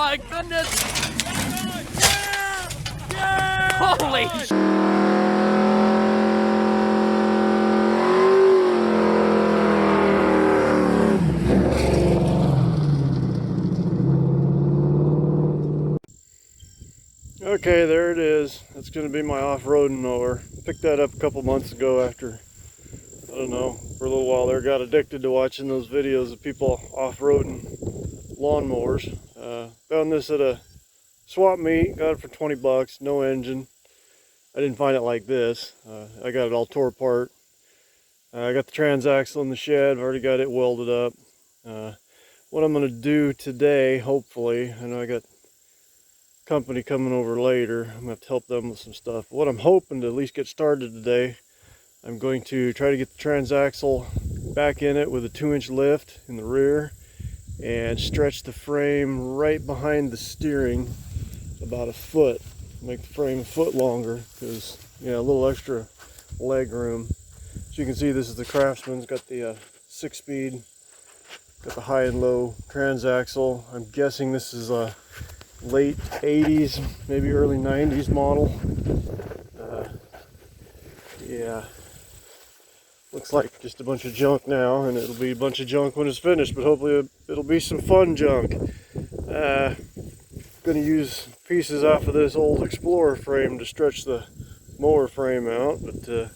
my goodness! Holy sh! Okay, there it is. That's going to be my off-roading mower. Picked that up a couple months ago after, I don't know, for a little while there, got addicted to watching those videos of people off-roading lawnmowers. Found this at a swap meet, got it for 20 bucks, no engine. I didn't find it like this. I got it all tore apart. I got the transaxle in the shed, I've already got it welded up. What I'm going to do today, hopefully, I know I got company coming over later, I'm going to have to help them with some stuff. But what I'm hoping to at least get started today, I'm going to try to get the transaxle back in it with a 2-inch lift in the rear and stretch the frame right behind the steering about a foot. Make the frame a foot longer because, yeah, a little extra leg room. So you can see this is the Craftsman. It's got the 6-speed, got the high and low transaxle. I'm guessing this is a late 80s, maybe early 90s model. Yeah, looks like just a bunch of junk now, and it'll be a bunch of junk when it's finished, but hopefully it'll be some fun junk. Gonna use pieces off of this old Explorer frame to stretch the mower frame out, but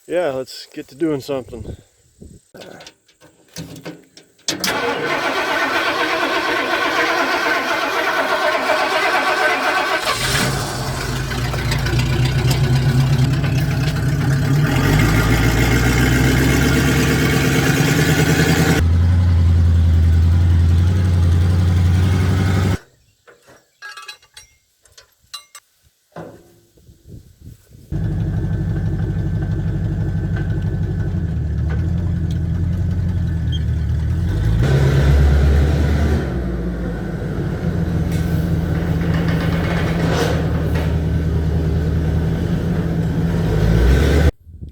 yeah, let's get to doing something.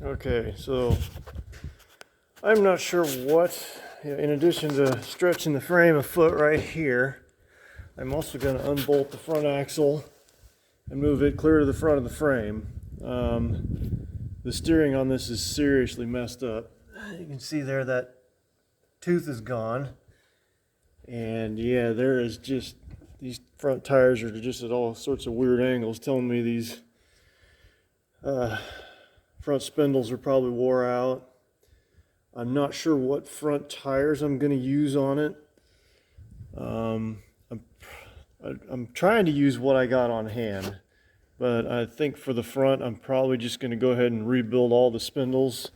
Okay, so I'm not sure what, in addition to stretching the frame a foot right here, I'm also going to unbolt the front axle and move it clear to the front of the frame. The steering on this is seriously messed up. You can see there that tooth is gone. And yeah, there is just, these front tires are just at all sorts of weird angles, telling me these front spindles are probably wore out. I'm not sure what front tires I'm going to use on it. I'm trying to use what I got on hand, but I think for the front I'm probably just going to go ahead and rebuild all the spindles.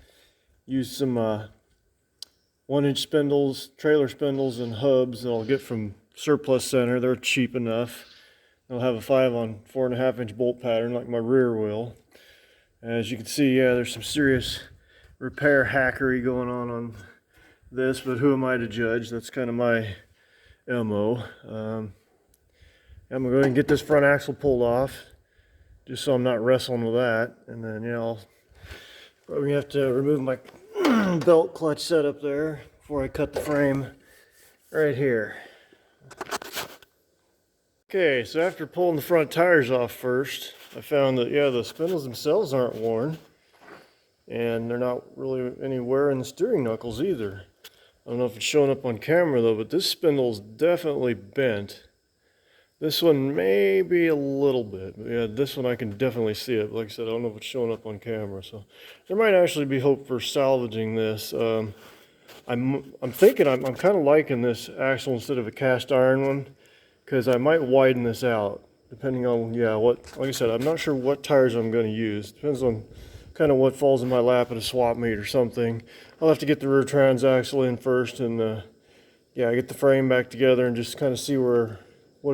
Use some 1-inch spindles, trailer spindles, and hubs that I'll get from Surplus Center. They're cheap enough. I'll have a 5 on 4.5-inch bolt pattern like my rear will. As you can see, yeah, there's some serious repair hackery going on this, but who am I to judge? That's kind of my MO. I'm going to go ahead and get this front axle pulled off, just so I'm not wrestling with that. And then, yeah, I'll probably have to remove my belt clutch setup there before I cut the frame right here. Okay, so after pulling the front tires off first, I found that, yeah, the spindles themselves aren't worn, and they're not really anywhere in the steering knuckles either. I don't know if it's showing up on camera though, but this spindle's definitely bent. This one may be a little bit, but yeah, this one I can definitely see it. Like I said, I don't know if it's showing up on camera, so there might actually be hope for salvaging this. I'm thinking I'm kind of liking this axle instead of a cast iron one, because I might widen this out depending on, yeah, what, like I said, I'm not sure what tires I'm going to use. Depends on kind of what falls in my lap at a swap meet or something. I'll have to get the rear transaxle in first and yeah, get the frame back together and just kind of see what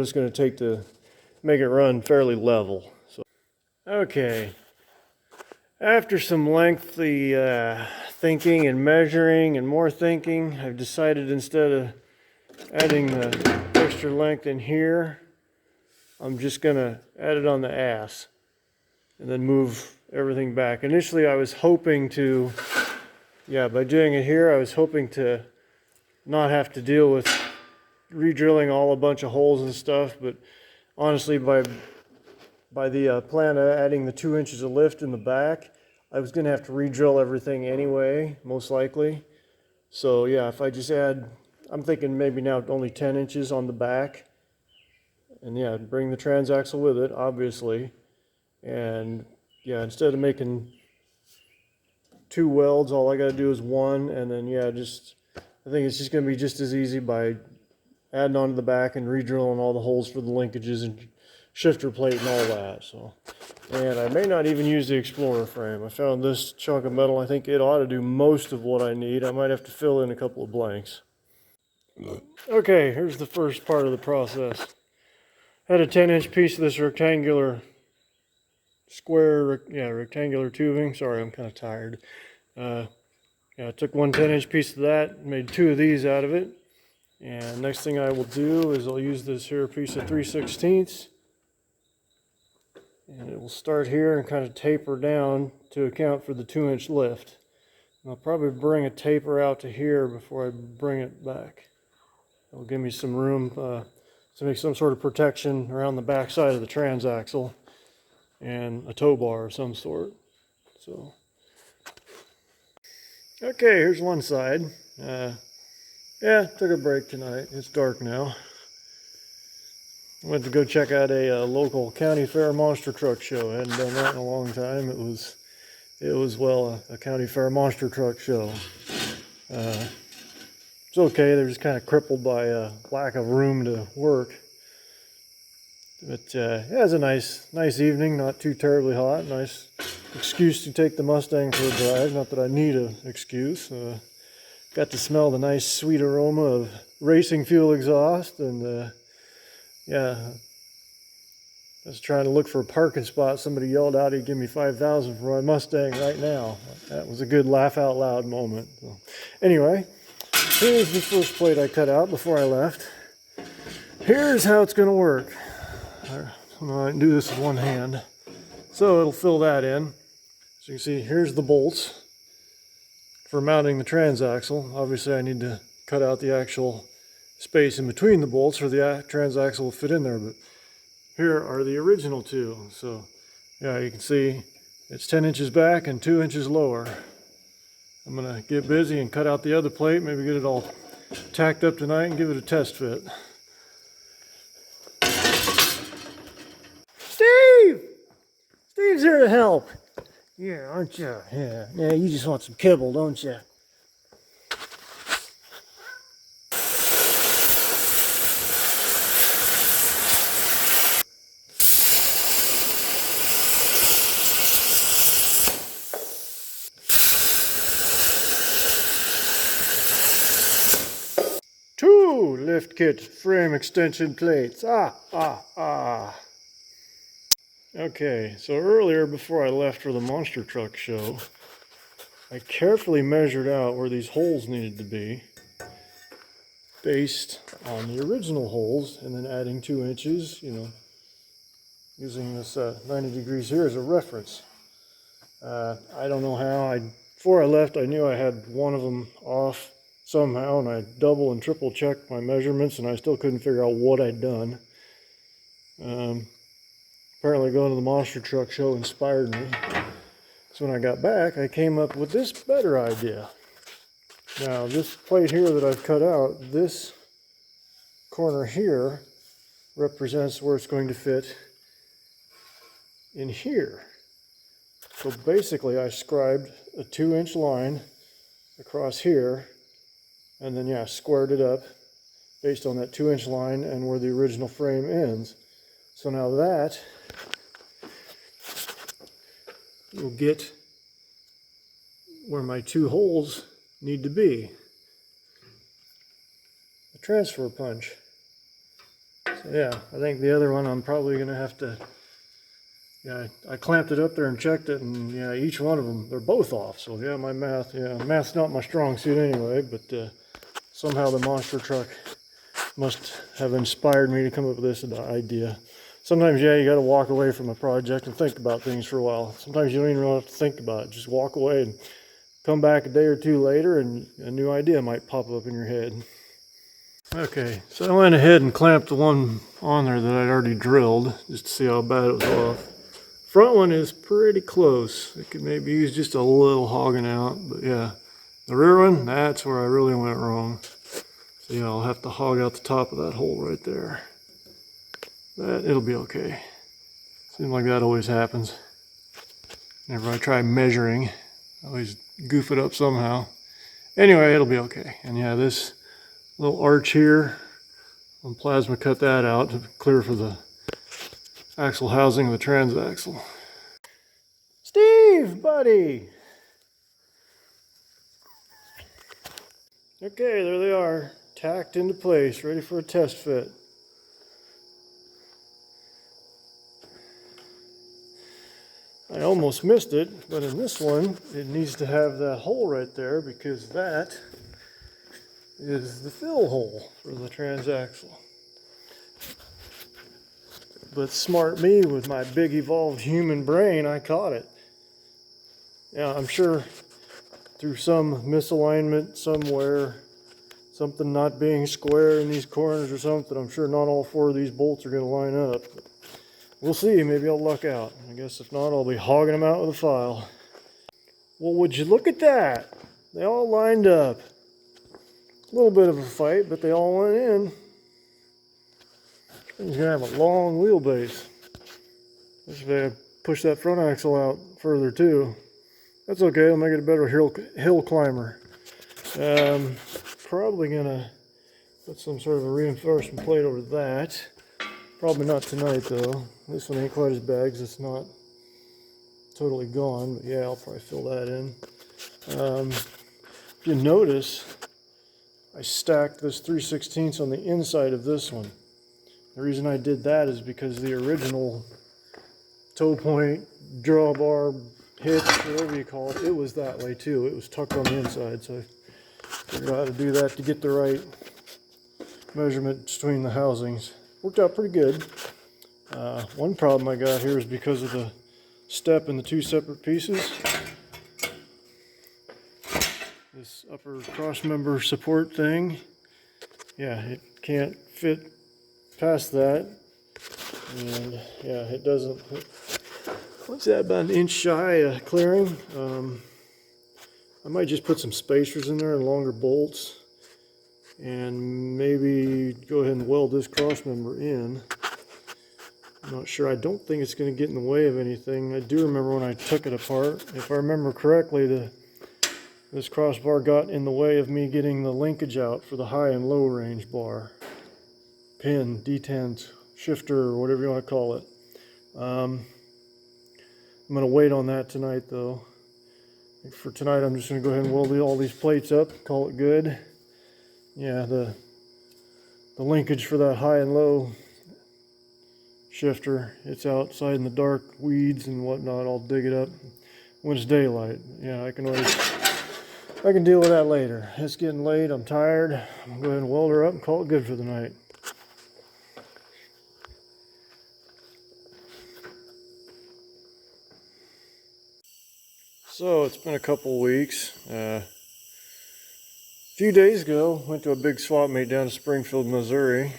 it's going to take to make it run fairly level. So, okay, after some lengthy thinking and measuring and more thinking, I've decided instead of adding the extra length in here, I'm just going to add it on the ass and then move everything back. Initially I was hoping to, yeah, by doing it here I was hoping to not have to deal with re-drilling all a bunch of holes and stuff, but honestly, by the plan of adding the 2 inches of lift in the back, I was gonna have to re-drill everything anyway, most likely. So yeah, if I just add, I'm thinking maybe now only 10 inches on the back, and yeah, bring the transaxle with it, obviously. And yeah, instead of making 2 welds, all I gotta do is 1, and then yeah, I think it's just gonna be just as easy by adding onto the back and re-drilling all the holes for the linkages and shifter plate and all that. So, and I may not even use the Explorer frame. I found this chunk of metal. I think it ought to do most of what I need. I might have to fill in a couple of blanks. Okay, here's the first part of the process. I had a 10-inch piece of this rectangular rectangular tubing. Sorry, I'm kind of tired. Yeah, I took one 10-inch piece of that, made 2 of these out of it. And next thing I will do is I'll use this here piece of 3/16, and it will start here and kind of taper down to account for the 2-inch lift. And I'll probably bring a taper out to here before I bring it back. It'll give me some room to make some sort of protection around the back side of the transaxle and a tow bar of some sort. So, okay, here's one side. Yeah, took a break tonight. It's dark now. I went to go check out a local county fair monster truck show. I hadn't done that in a long time. It was a county fair monster truck show. It's okay. They're just kind of crippled by lack of room to work. But yeah, it was a nice evening. Not too terribly hot. Nice excuse to take the Mustang for a drive. Not that I need an excuse. Got to smell the nice sweet aroma of racing fuel exhaust, and yeah, I was trying to look for a parking spot. Somebody yelled out he'd give me $5,000 for my Mustang right now. That was a good laugh out loud moment. So, anyway, here's the first plate I cut out before I left. Here's how it's going to work. I can do this with one hand. So it'll fill that in. So you can see here's the bolts for mounting the transaxle. Obviously I need to cut out the actual space in between the bolts or the transaxle will fit in there, but here are the original 2. So yeah, you can see it's 10 inches back and 2 inches lower. I'm gonna get busy and cut out the other plate, maybe get it all tacked up tonight and give it a test fit. Steve's here to help. Yeah, aren't you? Yeah, you just want some kibble, don't you? Two lift kit frame extension plates. Okay, so earlier before I left for the monster truck show, I carefully measured out where these holes needed to be based on the original holes, and then adding 2 inches, using this 90 degrees here as a reference. I don't know how. Before I left, I knew I had one of them off somehow, and I double and triple checked my measurements, and I still couldn't figure out what I'd done. Apparently going to the monster truck show inspired me. So when I got back, I came up with this better idea. Now this plate here that I've cut out, this corner here represents where it's going to fit in here. So basically I scribed a 2-inch line across here, and then yeah, squared it up based on that 2-inch line and where the original frame ends. So now that will get where my 2 holes need to be. A transfer punch. So yeah, I think the other one I'm probably going to have to, yeah, I clamped it up there and checked it, and yeah, each one of them, they're both off. So yeah, math's not my strong suit anyway, but somehow the monster truck must have inspired me to come up with this idea. Sometimes, yeah, you got to walk away from a project and think about things for a while. Sometimes you don't even really have to think about it. Just walk away and come back a day or 2 later and a new idea might pop up in your head. Okay, so I went ahead and clamped the one on there that I'd already drilled just to see how bad it was off. Front one is pretty close. It could maybe use just a little hogging out, but yeah. The rear one, that's where I really went wrong. So yeah, I'll have to hog out the top of that hole right there. But it'll be okay. Seems like that always happens. Whenever I try measuring, I always goof it up somehow. Anyway, it'll be okay. And yeah, this little arch here, I'll plasma cut that out to clear for the axle housing of the transaxle. Steve, buddy! Okay, there they are, tacked into place, ready for a test fit. I almost missed it, but in this one, it needs to have that hole right there because that is the fill hole for the transaxle. But smart me, with my big evolved human brain, I caught it. Yeah, I'm sure through some misalignment somewhere, something not being square in these corners or something, I'm sure not all 4 of these bolts are going to line up. But we'll see, maybe I'll luck out. I guess if not, I'll be hogging them out with a file. Well, would you look at that? They all lined up. A little bit of a fight, but they all went in. He's gonna have a long wheelbase. If I push that front axle out further too. That's okay, I'll make it a better hill climber. Probably gonna put some sort of a reinforcement plate over that. Probably not tonight though. This one ain't quite as bad because it's not totally gone, but yeah, I'll probably fill that in. If you notice, I stacked this 3/16 on the inside of this one. The reason I did that is because the original toe point, drawbar, hitch, whatever you call it, it was that way too. It was tucked on the inside, so I figured out how to do that to get the right measurement between the housings. Worked out pretty good. One problem I got here is because of the step in the 2 separate pieces. This upper cross member support thing, yeah, it can't fit past that, and yeah, it doesn't. What's that, about 1 inch shy of clearing? I might just put some spacers in there and longer bolts, and maybe go ahead and weld this cross member in. I'm not sure. I don't think it's going to get in the way of anything. I do remember when I took it apart, if I remember correctly, this crossbar got in the way of me getting the linkage out for the high and low range bar. Pin, detent, shifter, or whatever you want to call it. I'm going to wait on that tonight though. For tonight I'm just going to go ahead and weld all these plates up, call it good. Yeah, the linkage for that high and low shifter, it's outside in the dark weeds and whatnot. I'll dig it up when it's daylight. Yeah, I can deal with that later. It's getting late, I'm tired. I'm going to go ahead and weld her up and call it good for the night. So it's been a couple weeks. A few days ago, went to a big swap meet down in Springfield, Missouri.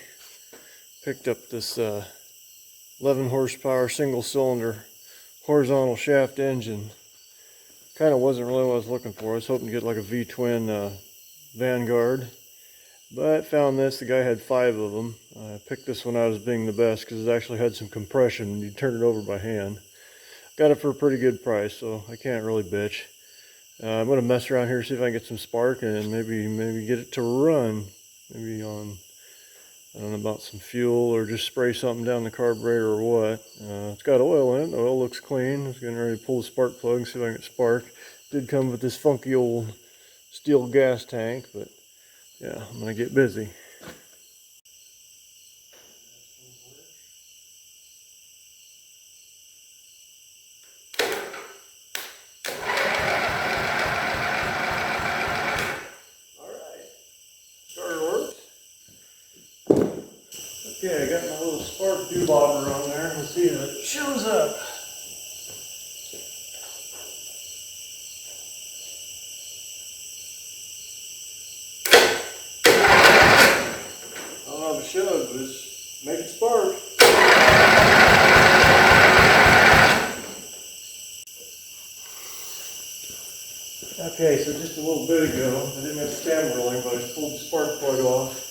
Picked up this 11 horsepower single cylinder horizontal shaft engine. Kind of wasn't really what I was looking for. I was hoping to get like a V-twin Vanguard, but found this. The guy had 5 of them. I picked this one out as being the best because it actually had some compression when you turn it over by hand. Got it for a pretty good price, so I can't really bitch. I'm going to mess around here, see if I can get some spark and maybe get it to run. Maybe on, I don't know, about some fuel, or just spray something down the carburetor or what. It's got oil in it. The oil looks clean. I was getting ready to pull the spark plug and see if I can get spark. Did come with this funky old steel gas tank, but yeah, I'm going to get busy. Okay, I got my little spark dewbobber on there. Let's see if it shows up. shove, but it's make it spark. Okay, so just a little bit ago, I didn't have stem rolling, but I pulled the spark plug off.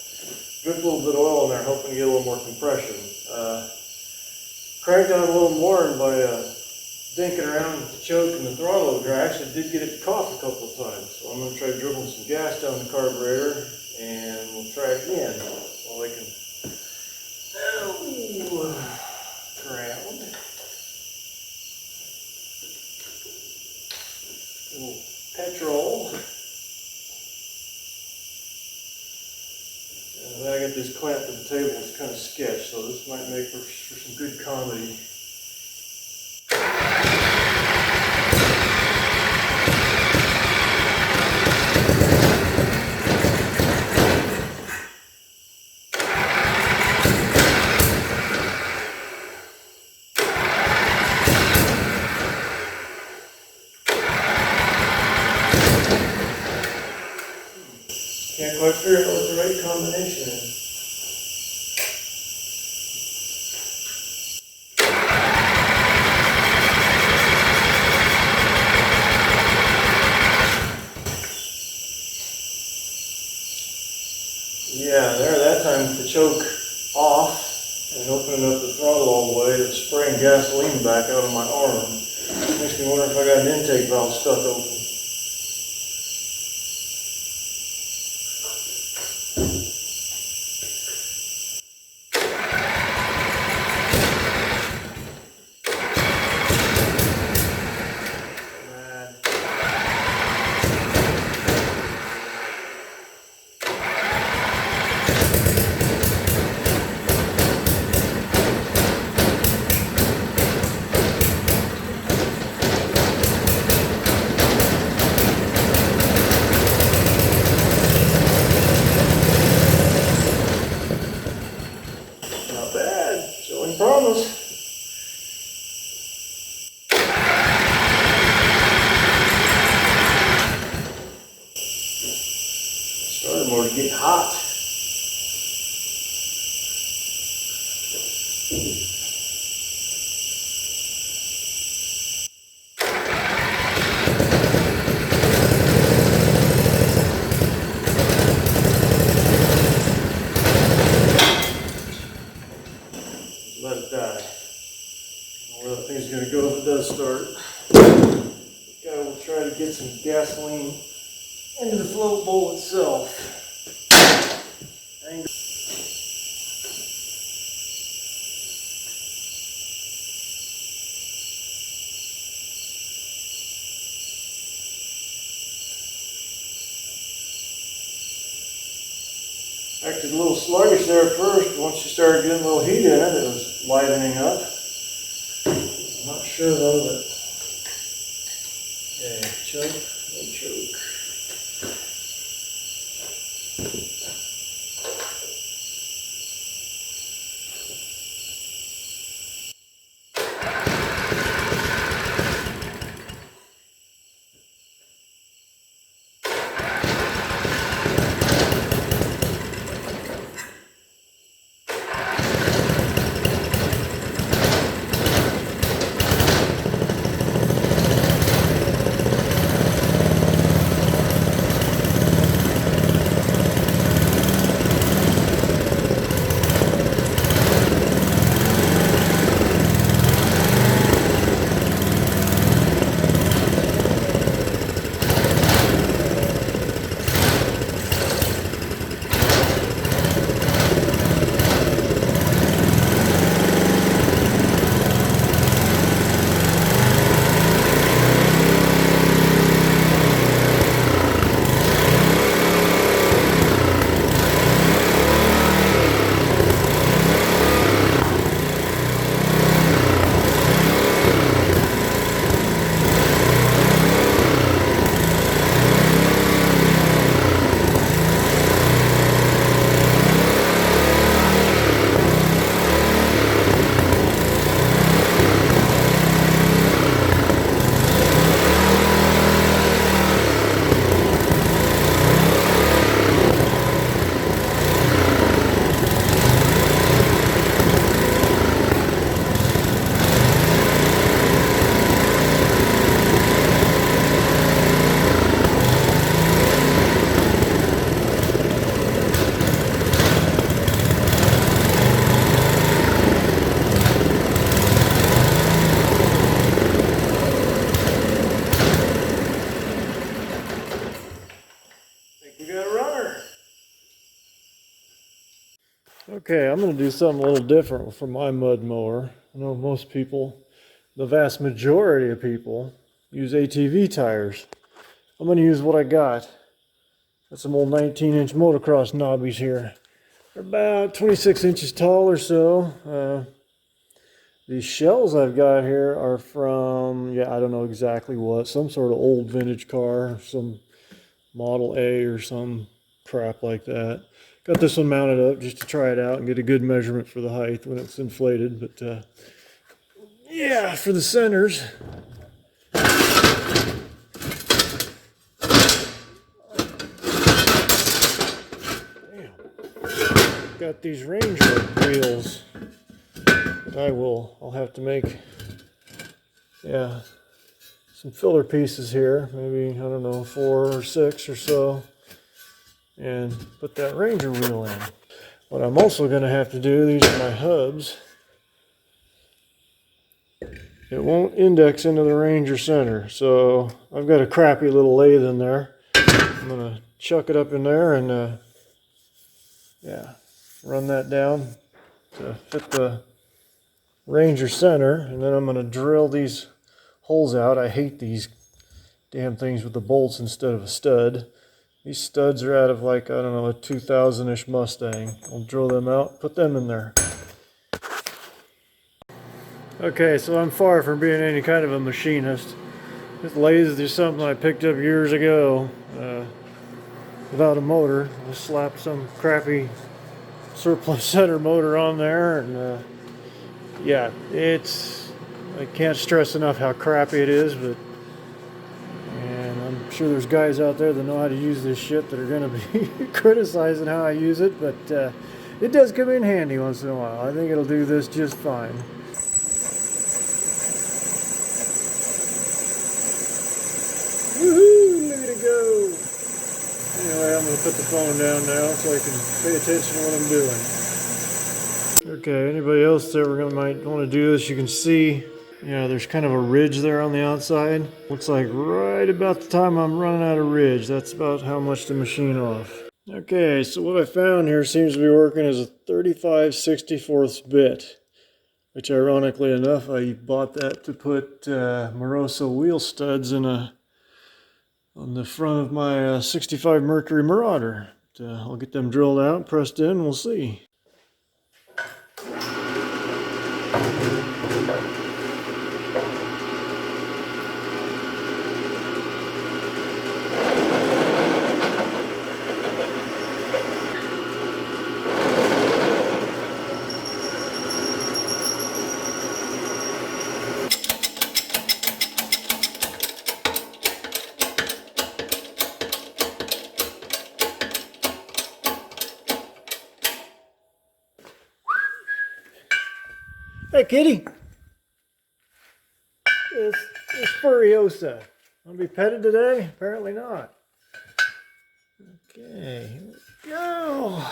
Dripped a little bit of oil in there, hoping to get a little more compression. Cranked on a little more, and by dinking around with the choke and the throttle over there, I actually did get it to cough a couple of times. So I'm going to try dribbling some gas down the carburetor, and we'll try it again while I can ground. A little petrol. And I got this clamp to the table, it's kind of sketch, so this might make for some good comedy. Can't quite figure out what the right combination is. Yeah, there, that time with the choke off and opening up the throttle all the way, it's spraying gasoline back out of my arm. Makes me wonder if I got an intake valve stuck open. Promise. Started more to get hot. Let it die. I don't know where that thing's going to go if it does start. Guy will try to get some gasoline into the float bowl itself. Acted a little sluggish there at first, but once you started getting a little heat in it, it was lightening up. I'm not sure though that, yeah, choke, no choke. Okay, I'm going to do something a little different for my mud mower. I know most people, the vast majority of people, use ATV tires. I'm going to use what I got. Got some old 19-inch motocross knobbies here. They're about 26 inches tall or so. These shells I've got here are from, I don't know exactly what, some sort of old vintage car, some Model A or some crap like that. Got this one mounted up just to try it out and get a good measurement for the height when it's inflated. But yeah, for the centers, got these Ranger wheels that I'll have to make, some filler pieces here, maybe, I don't know, 4 or 6 or so, and put that Ranger wheel in. What I'm also going to have to do, these are my hubs. It won't index into the Ranger center, so I've got a crappy little lathe in there. I'm going to chuck it up in there and run that down to fit the Ranger center, and then I'm going to drill these holes out. I hate these damn things with the bolts instead of a stud. These studs are out of, like, I don't know, a 2000-ish Mustang. I'll drill them out, put them in there. Okay, so I'm far from being any kind of a machinist. This lathe is just something I picked up years ago without a motor. I slapped some crappy surplus center motor on there, and I can't stress enough how crappy it is, and I'm sure there's guys out there that know how to use this shit that are going to be criticizing how I use it, but it does come in handy once in a while. I think it'll do this just fine. Woohoo! Look at it go! Anyway, I'm going to put the phone down now so I can pay attention to what I'm doing. Okay, anybody else that might want to do this, you can see, there's kind of a ridge there on the outside. Looks like right about the time I'm running out of ridge, that's about how much to machine off. Okay, so what I found here seems to be working as a 35/64 bit, which ironically enough, I bought that to put Moroso wheel studs on the front of my 65 Mercury Marauder. I'll get them drilled out, pressed in, and we'll see. Hey, kitty. It's Furiosa. Want to be petted today? Apparently not. Okay, here we go.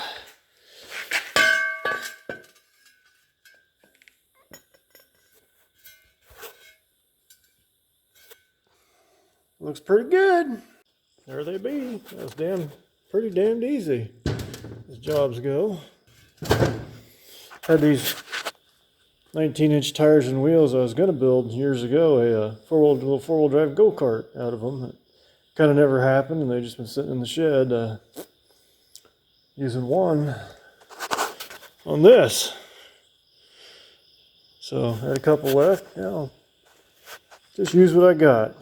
Looks pretty good. There they be. That's pretty damned easy as jobs go. Had these 19-inch tires and wheels I was going to build years ago, a four-wheel drive go-kart out of them. It kind of never happened, and they've just been sitting in the shed using one on this. So I had a couple left. I'll just use what I got.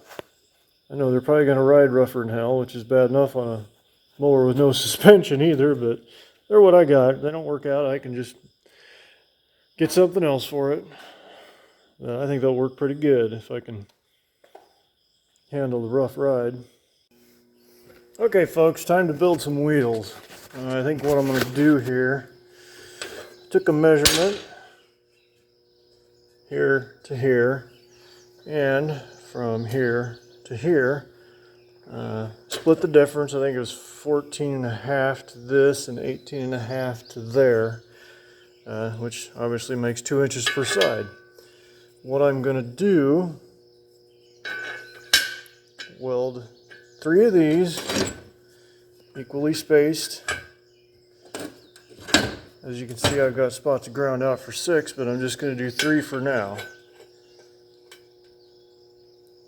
I know they're probably going to ride rougher than hell, which is bad enough on a mower with no suspension either, but they're what I got. If they don't work out, I can just get something else for it. I think they'll work pretty good if I can handle the rough ride. Okay folks, time to build some wheels. I think what I'm going to do here, took a measurement here to here and from here to here, split the difference. I think it was 14.5 to this and 18.5 to there. Which obviously makes 2 inches per side. What I'm going to do, weld 3 of these equally spaced As you can see, I've got spots ground out for 6, but I'm just going to do 3 for now.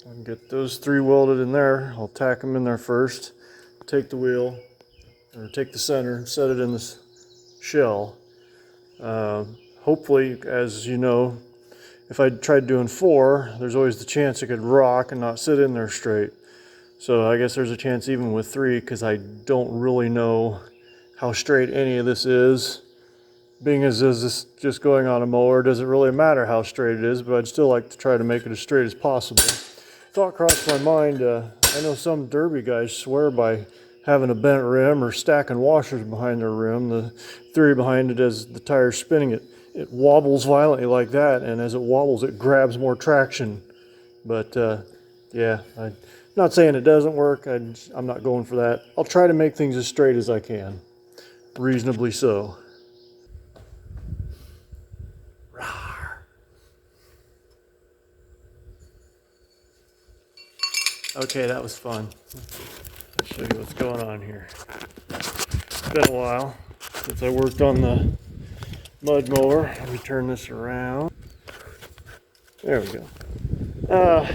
I can get those 3 welded in there. I'll tack them in there first, take the wheel, or take the center and set it in this shell. Hopefully, as you know, if I tried doing 4, there's always the chance it could rock and not sit in there straight. So I guess there's a chance even with 3, because I don't really know how straight any of this is. Being as this is just going on a mower, doesn't really matter how straight it is, but I'd still like to try to make it as straight as possible. Thought crossed my mind, I know some derby guys swear by having a bent rim or stacking washers behind their rim. The theory behind it is the tire's spinning, it wobbles violently like that, and as it wobbles it grabs more traction. But yeah, I'm not saying it doesn't work, I'm not going for that. I'll try to make things as straight as I can, reasonably so. Okay, that was fun. I'll show you what's going on here. It's been a while since I worked on the mud mower. Let me turn this around. There we go.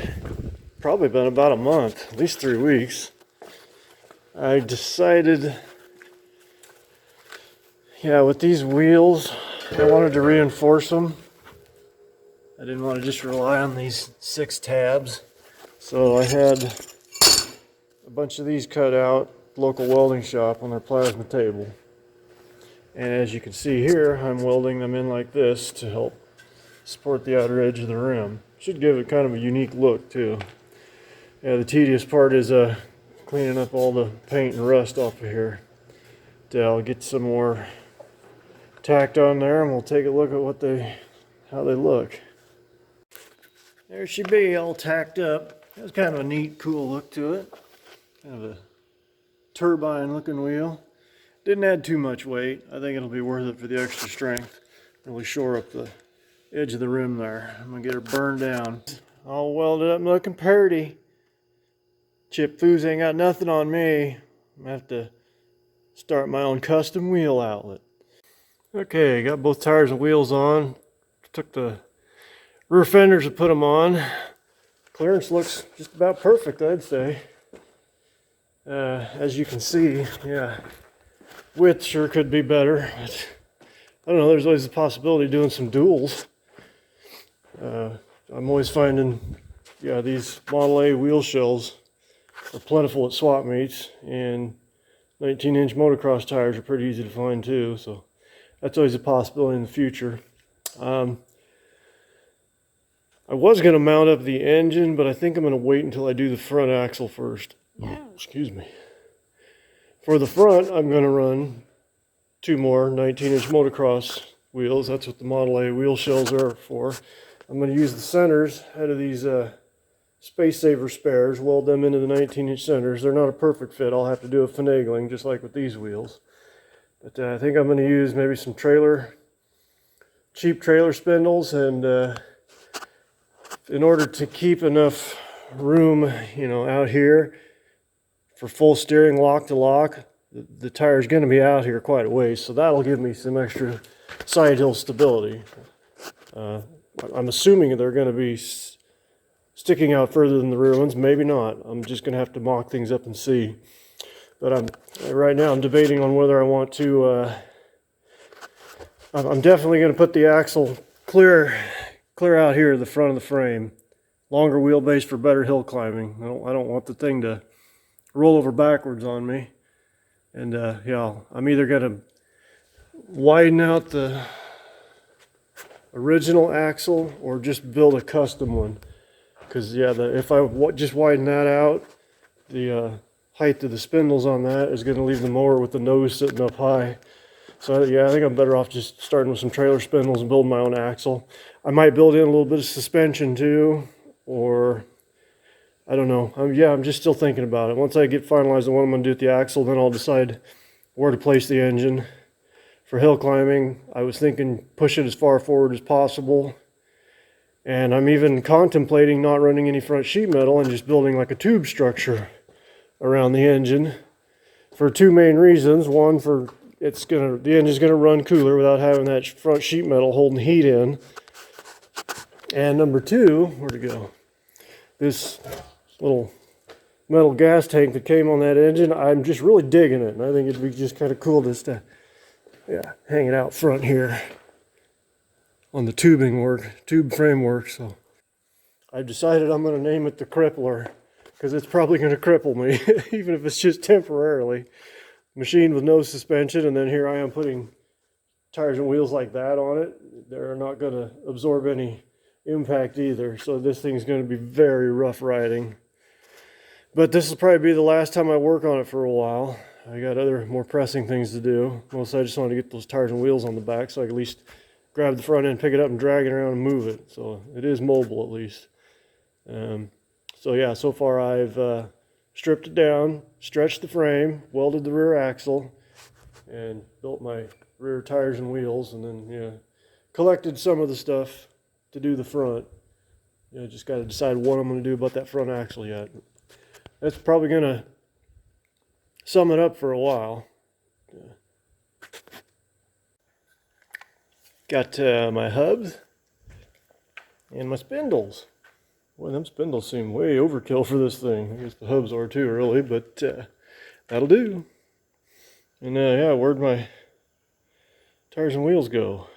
Probably been about a month, at least 3 weeks. I decided, yeah, with these wheels, I wanted to reinforce them. I didn't want to just rely on these 6 tabs. So I had a bunch of these cut out, local welding shop, on their plasma table. And as you can see here, I'm welding them in like this to help support the outer edge of the rim. Should give it kind of a unique look too. Yeah, the tedious part is cleaning up all the paint and rust off of here. I'll get some more tacked on there and we'll take a look at how they look. There she be, all tacked up. Has kind of a neat, cool look to it. Kind of a turbine looking wheel. Didn't add too much weight. I think it'll be worth it for the extra strength. Really shore up the edge of the rim there. I'm gonna get her burned down. All welded up and looking purty. Chip Foos ain't got nothing on me. I'm gonna have to start my own custom wheel outlet. Okay, got both tires and wheels on. Took the rear fenders and put them on. Clearance looks just about perfect, I'd say. As you can see, yeah, width sure could be better. But I don't know, there's always the possibility of doing some duals. I'm always finding, yeah, these Model A wheel shells are plentiful at swap meets, and 19-inch motocross tires are pretty easy to find too, so that's always a possibility in the future. I was going to mount up the engine, but I think I'm going to wait until I do the front axle first. Oh, excuse me. For the front, I'm going to run 2 more 19-inch motocross wheels. That's what the Model A wheel shells are for. I'm going to use the centers out of these Space Saver spares, weld them into the 19-inch centers. They're not a perfect fit. I'll have to do a finagling, just like with these wheels. But I think I'm going to use maybe some cheap trailer spindles, and in order to keep enough room, you know, out here for full steering lock to lock, the tire's going to be out here quite a ways, so that'll give me some extra side hill stability. I'm assuming they're going to be sticking out further than the rear ones, maybe not. I'm just going to have to mock things up and see. But right now I'm debating on whether I want to, I'm definitely going to put the axle clear out here at the front of the frame. Longer wheelbase for better hill climbing. I don't want the thing to roll over backwards on me. And yeah, I'm either going to widen out the original axle or just build a custom one. Because yeah, if I just widen that out, the height of the spindles on that is going to leave the mower with the nose sitting up high. So yeah, I think I'm better off just starting with some trailer spindles and building my own axle. I might build in a little bit of suspension too, or I don't know. I'm just still thinking about it. Once I get finalized on what I'm going to do with the axle, then I'll decide where to place the engine. For hill climbing, I was thinking push it as far forward as possible. And I'm even contemplating not running any front sheet metal and just building like a tube structure around the engine for 2 main reasons. One, for the engine's gonna run cooler without having that front sheet metal holding heat in. And number two, where'd it go? This little metal gas tank that came on that engine, I'm just really digging it. And I think it'd be just kind of cool just to, hang it out front here on the tube framework. So I've decided I'm going to name it the CRIPPLER because it's probably going to cripple me, even if it's just temporarily. Machine with no suspension, and then here I am putting tires and wheels like that on it. They're not going to absorb any impact either, so this thing's going to be very rough riding. But this will probably be the last time I work on it for a while. I got other more pressing things to do. Mostly I just wanted to get those tires and wheels on the back so I could at least grab the front end, pick it up and drag it around and move it. So it is mobile at least. So yeah, so far I've stripped it down, stretched the frame, welded the rear axle, and built my rear tires and wheels, and then collected some of the stuff to do the front. Just got to decide what I'm going to do about that front axle yet. That's probably going to sum it up for a while. Got my hubs and my spindles. Boy, them spindles seem way overkill for this thing. I guess the hubs are too, really, but that'll do. And yeah, where'd my tires and wheels go?